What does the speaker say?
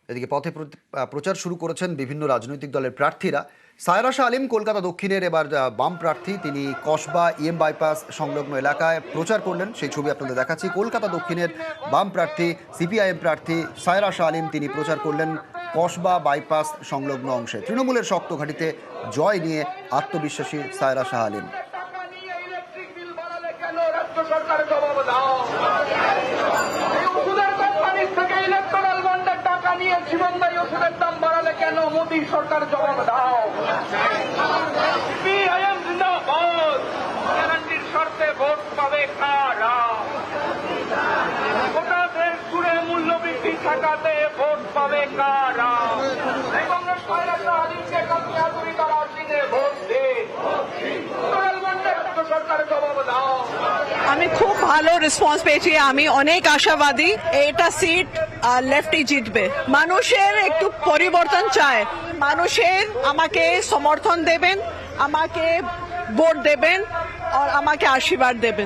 এদিকে পথে প্রচার শুরু করেছেন বিভিন্ন রাজনৈতিক দলের প্রার্থীরা। সায়রা শাহ আলীম কলকাতা দক্ষিণের এবার বাম প্রার্থী। তিনি কসবা ইএম বাইপাস সংলগ্ন এলাকায় প্রচার করলেন, সেই ছবি আপনাদের দেখাচ্ছি। কলকাতা দক্ষিণের বাম প্রার্থী সিপিআইএম প্রার্থী সায়রা শাহ আলীম তিনি প্রচার করলেন কসবা বাইপাস সংলগ্ন অংশে। তৃণমূলের শক্ত ঘাঁটিতে জয় নিয়ে আত্মবিশ্বাসী সায়রা শাহ আলীম। জীবনদায়ী ওষুধের দাম বাড়ালে কেন মোদী সরকার জবাব দাও। সিপিআইএম জিন্দাবাদ। গ্যারান্টির শর্তে ভোট পাবে কারা? গোটা দেশ জুড়ে মূল্য বৃদ্ধি ঠেকাতে ভোট পাবে কারা? এই কংগ্রেস সায়রা শাহ আলীমকে কাছে হাতুড়ি তারা সিনে ভোট দিন। সরকার জবাব দাও। আমি খুব ভালো রেসপন্স পেয়েছি, আমি অনেক আশাবাদী এটা সিট লেফটই জিতবে। মানুষের একটু পরিবর্তন চায়, মানুষের আমাকে সমর্থন দেবেন, আমাকে ভোট দেবেন আর আমাকে আশীর্বাদ দেবেন।